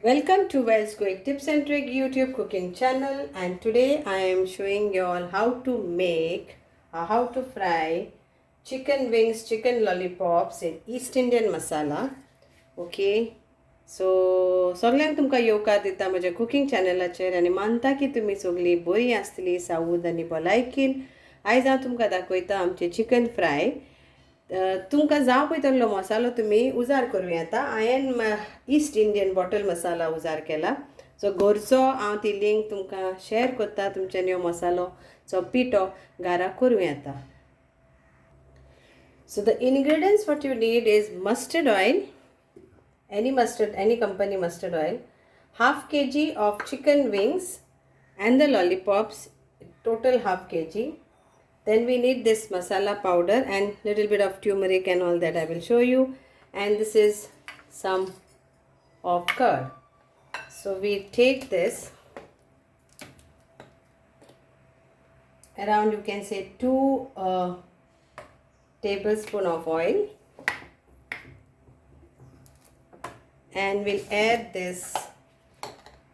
Welcome to Wells Quick Tips and Trick YouTube cooking channel, and today I am showing you all how to fry chicken wings, chicken lollipops in East Indian masala. Okay, so सगळ्यांक तुमकां येवकार दिता म्हज्या cooking चॅनलाचेर आनी मानता की तुमी सगळीं बरीं आसतलीं सावूद आनी भलायकीन. आयज हांव तुमकां दाखयता आमचें चिकन फ्राय. तुमकां जावं पळय तसलो मसालो तुमी उजार करूं येता. हांवें ईस्ट इंडियन बॉटल मसाला उजार केला. सो घरचो हांव ती लिंक तुमकां शेअर करता. तुमच्यान ह्यो मसालोचो पिठो घरा करूं येता. So the ingredients what you need is mustard oil, any company mustard oil, half kg of chicken wings and the lollipops, total half kg. Then we need this masala powder and little bit of turmeric and all that I will show you. And this is some of curd. So we take this around, you can say 2 tablespoon of oil, and we'll add this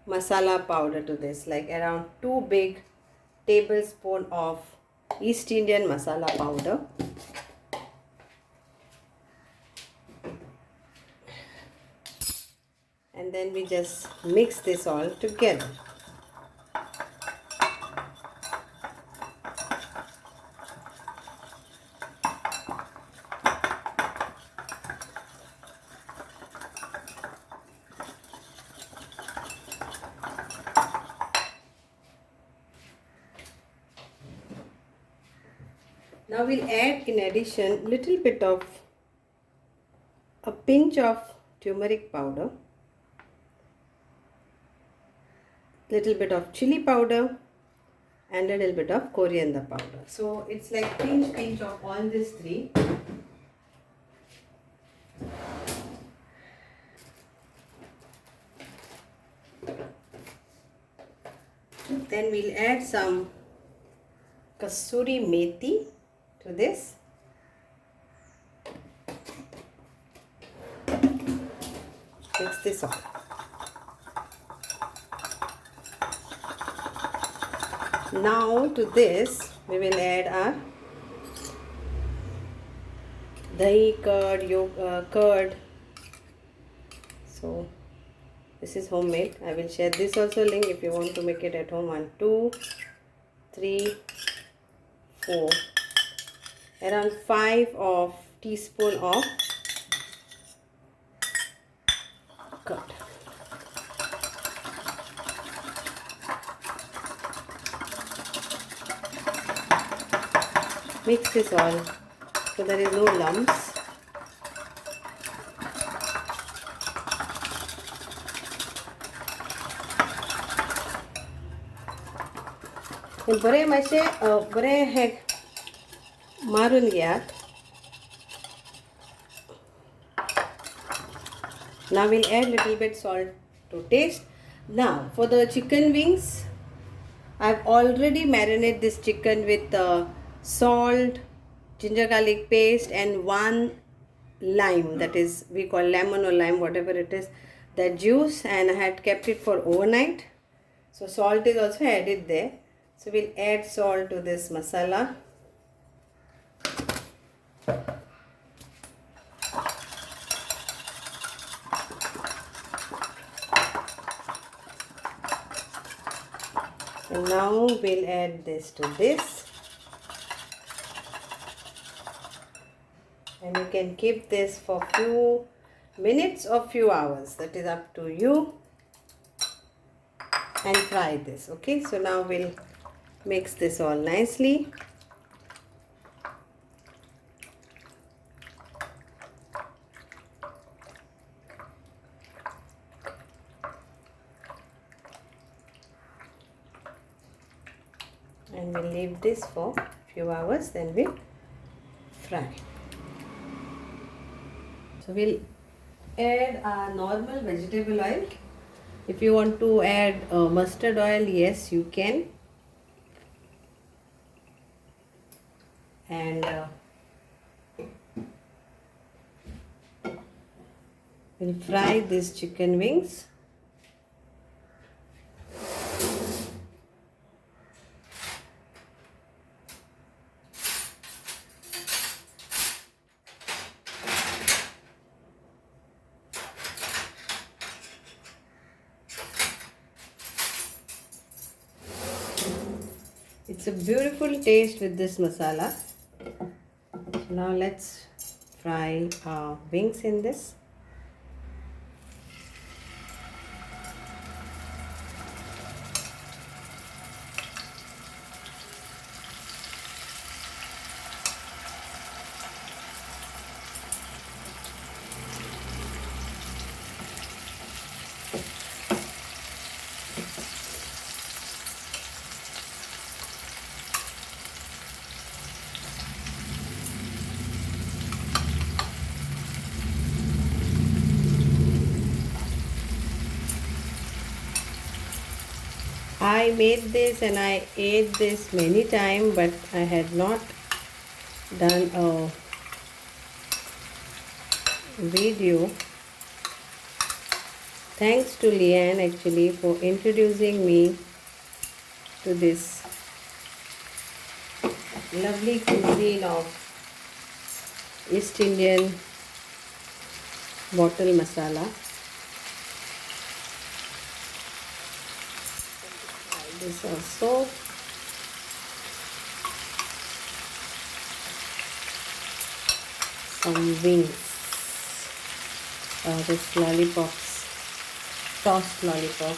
masala powder to this, like around 2 big tablespoon of East Indian masala powder. And then we just mix this all together. Now we'll add in addition little bit of a pinch of turmeric powder, little bit of chili powder, and a little bit of coriander powder. So it's like pinch of all these three. Then we'll add some kasuri methi to this. Mix this all. Now to this we will add our dahi, curd. So this is homemade. I will share this also link if you want to make it at home. 1, 2, 3, 4, around 5 of teaspoon of curd. Mix this all so there is no lumps. बरे मातशे बरे हे मारून घेयात. Now we'll add little bit salt to taste. Now for the chicken wings, I've already marinated this chicken with salt, ginger garlic paste, and 1 lime, that is we call lemon or lime, whatever it is, that juice, and I had kept it for overnight. So salt is also added there. So we'll add salt to this masala. And now we'll add this to this. And you can keep this for few minutes or few hours, that is up to you, and fry this. Okay, so now we'll mix this all nicely. And we'll leave this for few hours, then we'll fry. So we'll add our normal vegetable oil. If you want to add mustard oil, yes, you can. And we'll fry these chicken wings It's a beautiful taste with this masala. Now let's fry our wings in this. I made this and I ate this many times, but I had not done a video. Thanks to Leanne actually for introducing me to this lovely cuisine of East Indian bottle masala. This also. Some wings. This lollipops. Tossed lollipop.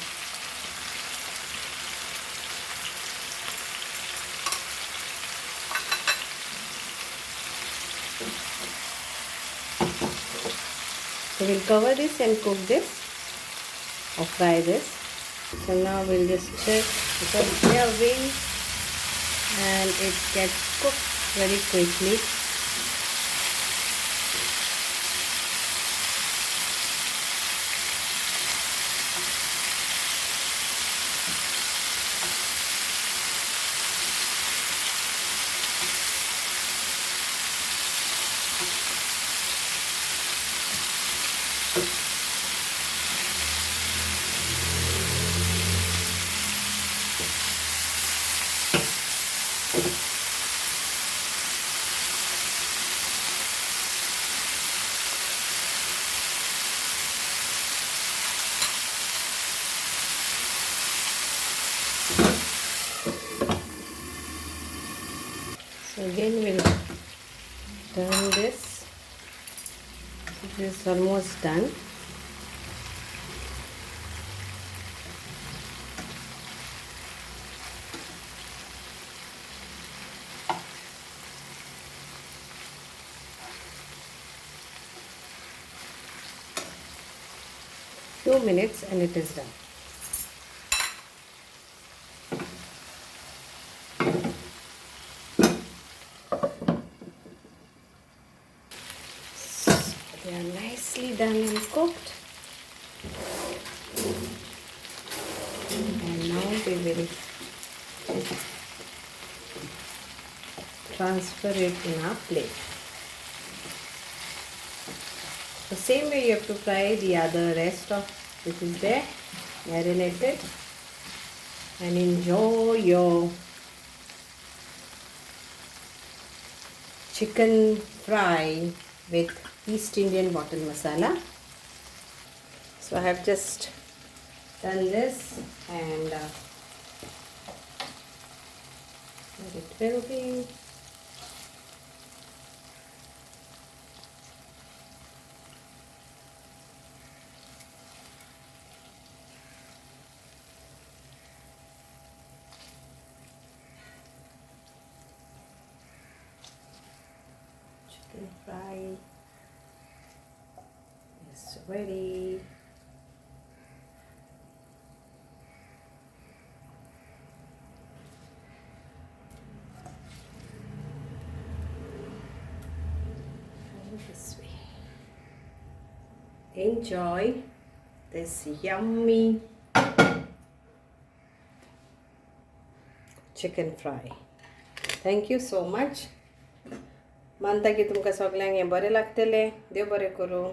So we'll cover this and cook this or fry this. So now we'll just check because they are wings and it gets cooked very quickly. So again we'll turn this. This is almost done. Few minutes and it is done. They are nicely done and cooked. And now we will transfer it in our plate. The same way you have to fry the other rest of which is there, marinated, and enjoy your chicken fry with East Indian bottle masala. So I have just done this and it will be chicken fry is ready. This way. Enjoy this yummy chicken fry. Thank you so much. मानता की तुमकां सगळ्यांक हें बरें लागतलें. देव बरें करूं.